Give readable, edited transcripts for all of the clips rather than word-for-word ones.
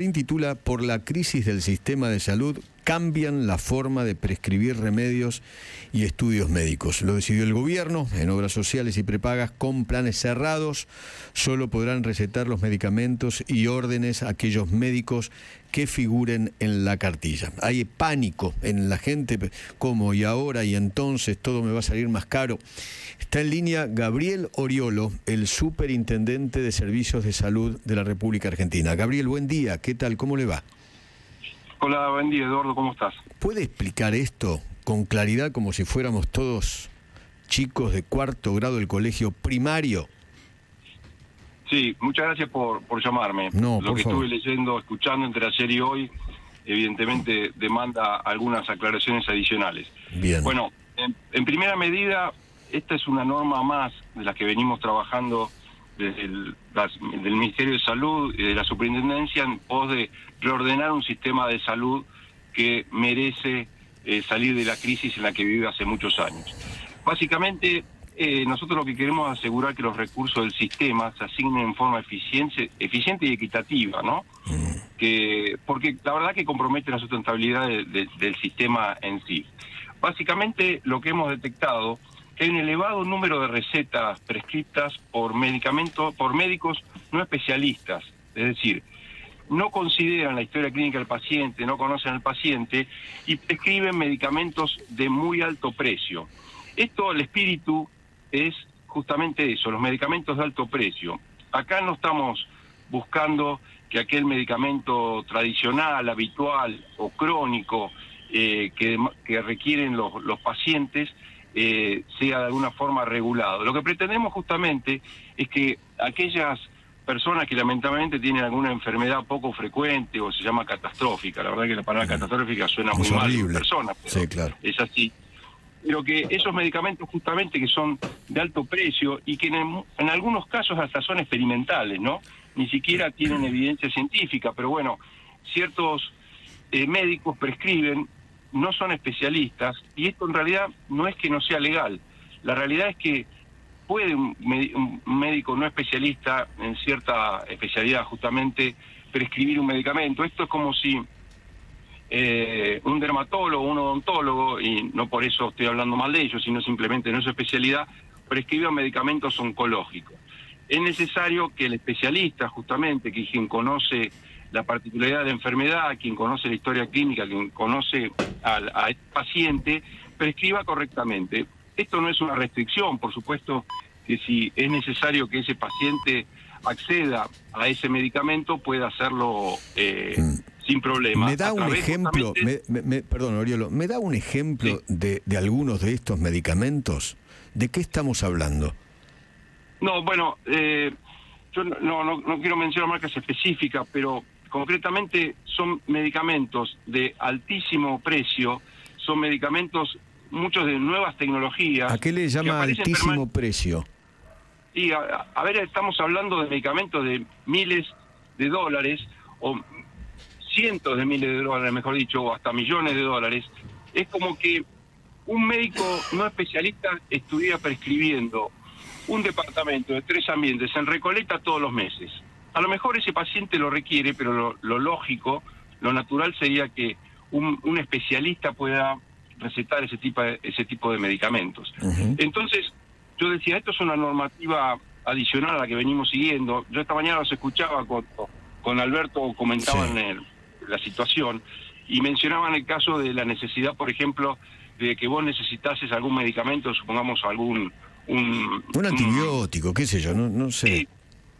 Intitula "Por la crisis del sistema de salud, cambian la forma de prescribir remedios y estudios médicos". Lo decidió el gobierno. En obras sociales y prepagas con planes cerrados solo podrán recetar los medicamentos y órdenes a aquellos médicos que figuren en la cartilla. Hay pánico en la gente, como y ahora y entonces todo me va a salir más caro. Está en línea Gabriel Oriolo, el superintendente de Servicios de Salud de la República Argentina. Gabriel, buen día. ¿Qué tal? ¿Cómo le va? Hola, buen día, Eduardo. ¿Cómo estás? ¿Puede explicar esto con claridad, como si fuéramos todos chicos de cuarto grado del colegio primario? Sí, muchas gracias por llamarme. No, Lo por que favor. estuve leyendo, escuchando entre ayer y hoy, evidentemente demanda algunas aclaraciones adicionales. Bien. Bueno, en primera medida, esta es una norma más de las que venimos trabajando desde del Ministerio de Salud y de la Superintendencia en pos de reordenar un sistema de salud que merece salir de la crisis en la que vive hace muchos años. Básicamente, nosotros lo que queremos es asegurar que los recursos del sistema se asignen en forma eficiente y equitativa, ¿no? Porque la verdad que compromete la sustentabilidad del sistema en sí. Básicamente, lo que hemos detectado que hay un elevado número de recetas prescritas por médicos no especialistas, es decir, no consideran la historia clínica del paciente, no conocen al paciente y prescriben medicamentos de muy alto precio. Esto, el espíritu, es justamente eso, los medicamentos de alto precio. Acá no estamos buscando que aquel medicamento tradicional, habitual o crónico que requieren los pacientes sea de alguna forma regulado. Lo que pretendemos justamente es que aquellas personas que lamentablemente tienen alguna enfermedad poco frecuente o se llama catastrófica, la verdad que la palabra catastrófica suena muy mal en personas, pero sí, claro, es así, pero que esos medicamentos justamente que son de alto precio y que en algunos casos hasta son experimentales, ¿no? Ni siquiera tienen evidencia científica, pero bueno, ciertos médicos prescriben, no son especialistas, y esto en realidad no es que no sea legal. La realidad es que puede un médico no especialista en cierta especialidad justamente prescribir un medicamento. Esto es como si un dermatólogo, un odontólogo, y no por eso estoy hablando mal de ellos, sino simplemente en su especialidad, prescriba medicamentos oncológicos. Es necesario que el especialista, justamente, que quien conoce la particularidad de la enfermedad, quien conoce la historia clínica, quien conoce al paciente, prescriba correctamente. Esto no es una restricción, por supuesto que si es necesario que ese paciente acceda a ese medicamento, puede hacerlo sin problema. ¿Me da un ejemplo? Perdón, Oriolo, ¿me da un ejemplo de algunos de estos medicamentos? ¿De qué estamos hablando? No, bueno, yo no quiero mencionar marcas específicas, pero concretamente son medicamentos de altísimo precio, son medicamentos, muchos de nuevas tecnologías. ¿A qué le llama altísimo precio? Y a ver, estamos hablando de medicamentos de miles de dólares, o cientos de miles de dólares, mejor dicho, o hasta millones de dólares. Es como que un médico no especialista estuviera prescribiendo un departamento de 3 ambientes en Recoleta todos los meses. A lo mejor ese paciente lo requiere, pero lo lógico, lo natural sería que un especialista pueda recetar ese tipo de medicamentos. Entonces, yo decía, esto es una normativa adicional a la que venimos siguiendo. Yo esta mañana los escuchaba con Alberto, comentaban la situación, y mencionaban el caso de la necesidad, por ejemplo, de que vos necesitases algún medicamento, supongamos un antibiótico, qué sé yo, no sé. Sí,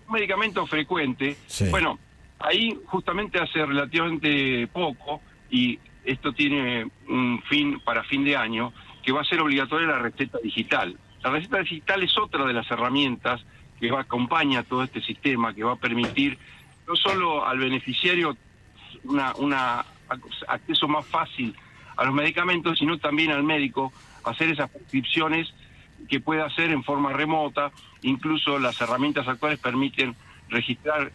un medicamento frecuente. Sí. Bueno, ahí justamente hace relativamente poco, y esto tiene un fin para fin de año, que va a ser obligatoria la receta digital. La receta digital es otra de las herramientas que acompaña todo este sistema, que va a permitir no solo al beneficiario un acceso más fácil a los medicamentos, sino también al médico hacer esas prescripciones que puede hacer en forma remota. Incluso las herramientas actuales permiten registrar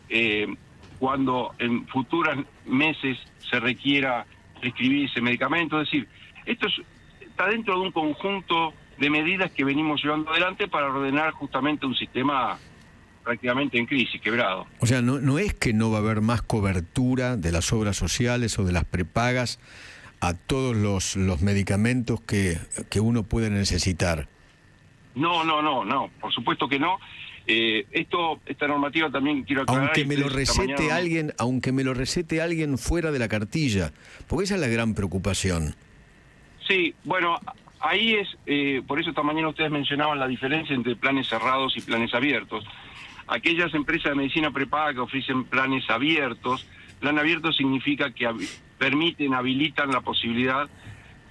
cuando en futuros meses se requiera prescribir ese medicamento. Es decir, esto está dentro de un conjunto de medidas que venimos llevando adelante para ordenar justamente un sistema prácticamente en crisis, quebrado. O sea, no es que no va a haber más cobertura de las obras sociales o de las prepagas a todos los medicamentos que uno puede necesitar. No, por supuesto que no. Esta normativa también quiero aclarar. Aunque me lo recete alguien fuera de la cartilla, porque esa es la gran preocupación. Sí, bueno, ahí es, por eso esta mañana ustedes mencionaban la diferencia entre planes cerrados y planes abiertos. Aquellas empresas de medicina prepaga que ofrecen planes abiertos, plan abierto significa que habilitan la posibilidad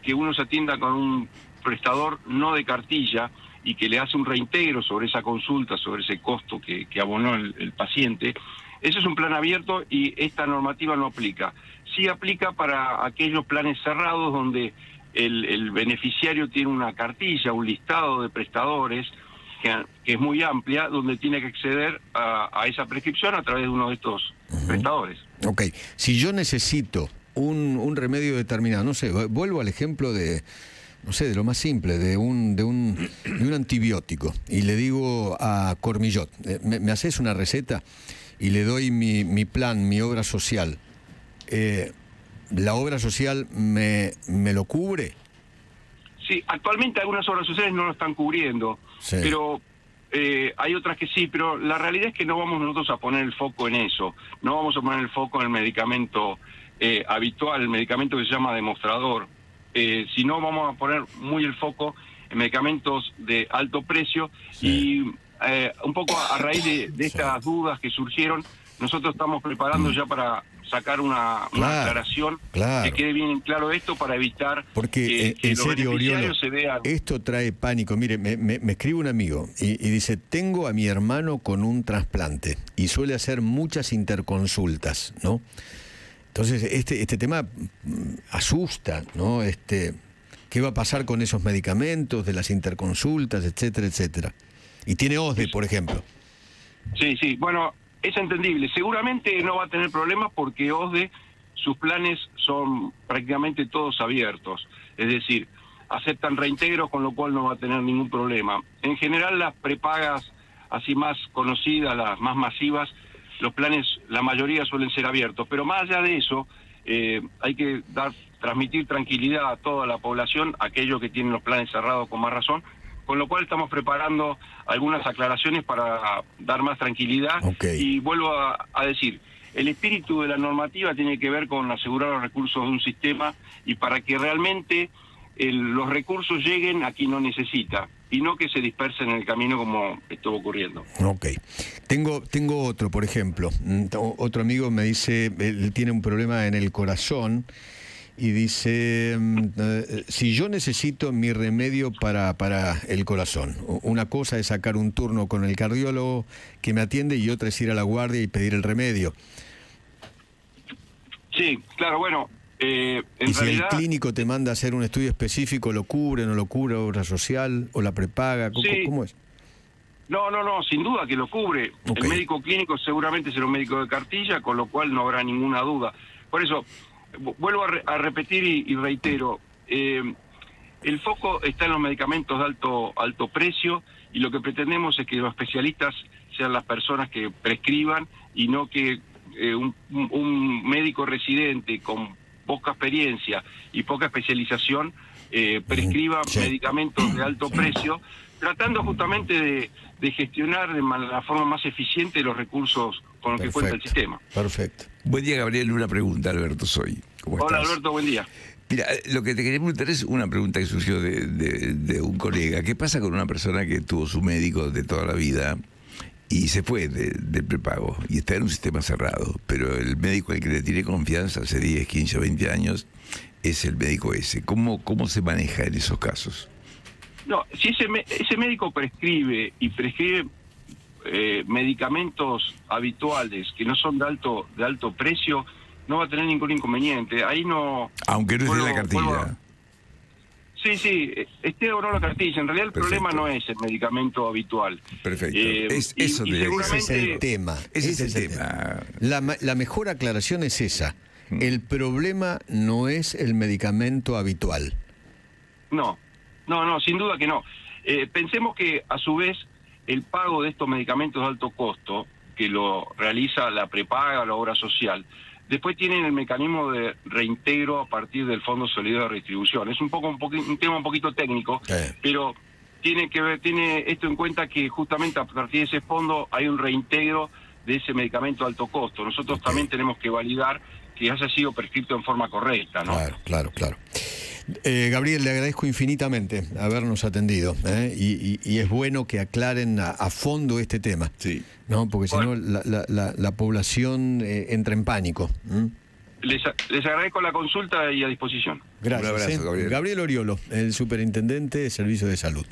que uno se atienda con un prestador no de cartilla y que le hace un reintegro sobre esa consulta, sobre ese costo que abonó el paciente. Ese es un plan abierto y esta normativa no aplica. Sí aplica para aquellos planes cerrados donde el beneficiario tiene una cartilla, un listado de prestadores que es muy amplia, donde tiene que acceder a esa prescripción a través de uno de estos prestadores. Ok, si yo necesito un remedio determinado, no sé, vuelvo al ejemplo de lo más simple, de un antibiótico, y le digo a Cormillot, ¿me haces una receta? Y le doy mi plan, mi obra social. ¿La obra social me lo cubre? Sí, actualmente algunas obras sociales no lo están cubriendo, sí, pero hay otras que sí, pero la realidad es que no vamos nosotros a poner el foco en eso, no vamos a poner el foco en el medicamento habitual, el medicamento que se llama demostrador, sino vamos a poner muy el foco en medicamentos de alto precio, sí, y un poco a raíz de estas dudas que surgieron, nosotros estamos preparando ya para sacar una aclaración, que quede bien claro esto para evitar que en serio, Oriolo, se vean. Esto trae pánico. Mire, me escribe un amigo y dice, tengo a mi hermano con un trasplante y suele hacer muchas interconsultas, ¿no? Entonces, este tema asusta, ¿no? ¿Qué va a pasar con esos medicamentos, de las interconsultas, etcétera, etcétera? Y tiene OSDE, por ejemplo. Sí, bueno, es entendible. Seguramente no va a tener problemas porque OSDE, sus planes son prácticamente todos abiertos. Es decir, aceptan reintegros, con lo cual no va a tener ningún problema. En general, las prepagas así más conocidas, las más masivas, los planes, la mayoría suelen ser abiertos. Pero más allá de eso, hay que transmitir tranquilidad a toda la población, aquellos que tienen los planes cerrados con más razón, con lo cual estamos preparando algunas aclaraciones para dar más tranquilidad. Y vuelvo a decir, el espíritu de la normativa tiene que ver con asegurar los recursos de un sistema y para que realmente los recursos lleguen a quien no necesita y no que se dispersen en el camino como estuvo ocurriendo. Ok. Tengo otro, por ejemplo. Otro amigo me dice, él tiene un problema en el corazón y dice, si yo necesito mi remedio para el corazón, una cosa es sacar un turno con el cardiólogo que me atiende y otra es ir a la guardia y pedir el remedio. Sí, claro, bueno, en y si realidad, el clínico te manda a hacer un estudio específico, ¿lo cubre, no lo cubre obra social o la prepaga? Sí. ¿Cómo es? No, sin duda que lo cubre. El médico clínico seguramente será un médico de cartilla, con lo cual no habrá ninguna duda. Por eso, vuelvo a repetir y reitero, el foco está en los medicamentos de alto precio y lo que pretendemos es que los especialistas sean las personas que prescriban y no que un médico residente con poca experiencia y poca especialización prescriba medicamentos de alto precio, tratando justamente de gestionar de la forma más eficiente los recursos con los que cuenta el sistema. Perfecto. Buen día, Gabriel. Una pregunta, Alberto Soy. ¿Cómo estás? Hola, Alberto, buen día. Mira, lo que te quería preguntar es una pregunta que surgió de un colega. ¿Qué pasa con una persona que tuvo su médico de toda la vida y se fue del prepago y está en un sistema cerrado, pero el médico al que le tiene confianza hace 10, 15, 20 años es el médico ese? ¿Cómo se maneja en esos casos? No, si ese médico prescribe medicamentos habituales que no son de alto precio, no va a tener ningún inconveniente. Ahí no... Aunque no esté en la cartilla. Sí, esté o no la cartilla. En realidad el problema no es el medicamento habitual. Perfecto. Ese es el tema. Ese es el tema. La mejor aclaración es esa. El problema no es el medicamento habitual. No, sin duda que no. Pensemos que, a su vez, el pago de estos medicamentos de alto costo, que lo realiza la prepaga o la obra social, después tienen el mecanismo de reintegro a partir del Fondo Solidario de Redistribución. Es un tema un poquito técnico, pero tiene esto en cuenta que justamente a partir de ese fondo hay un reintegro de ese medicamento de alto costo. Nosotros también tenemos que validar que haya sido prescrito en forma correcta, ¿no? Claro. Gabriel, le agradezco infinitamente habernos atendido, y es bueno que aclaren a fondo este tema, sí, ¿no? Porque si no la población entra en pánico. Les agradezco la consulta y a disposición. Gracias. Un abrazo, Gabriel. Gabriel Oriolo, el superintendente de Servicios de Salud.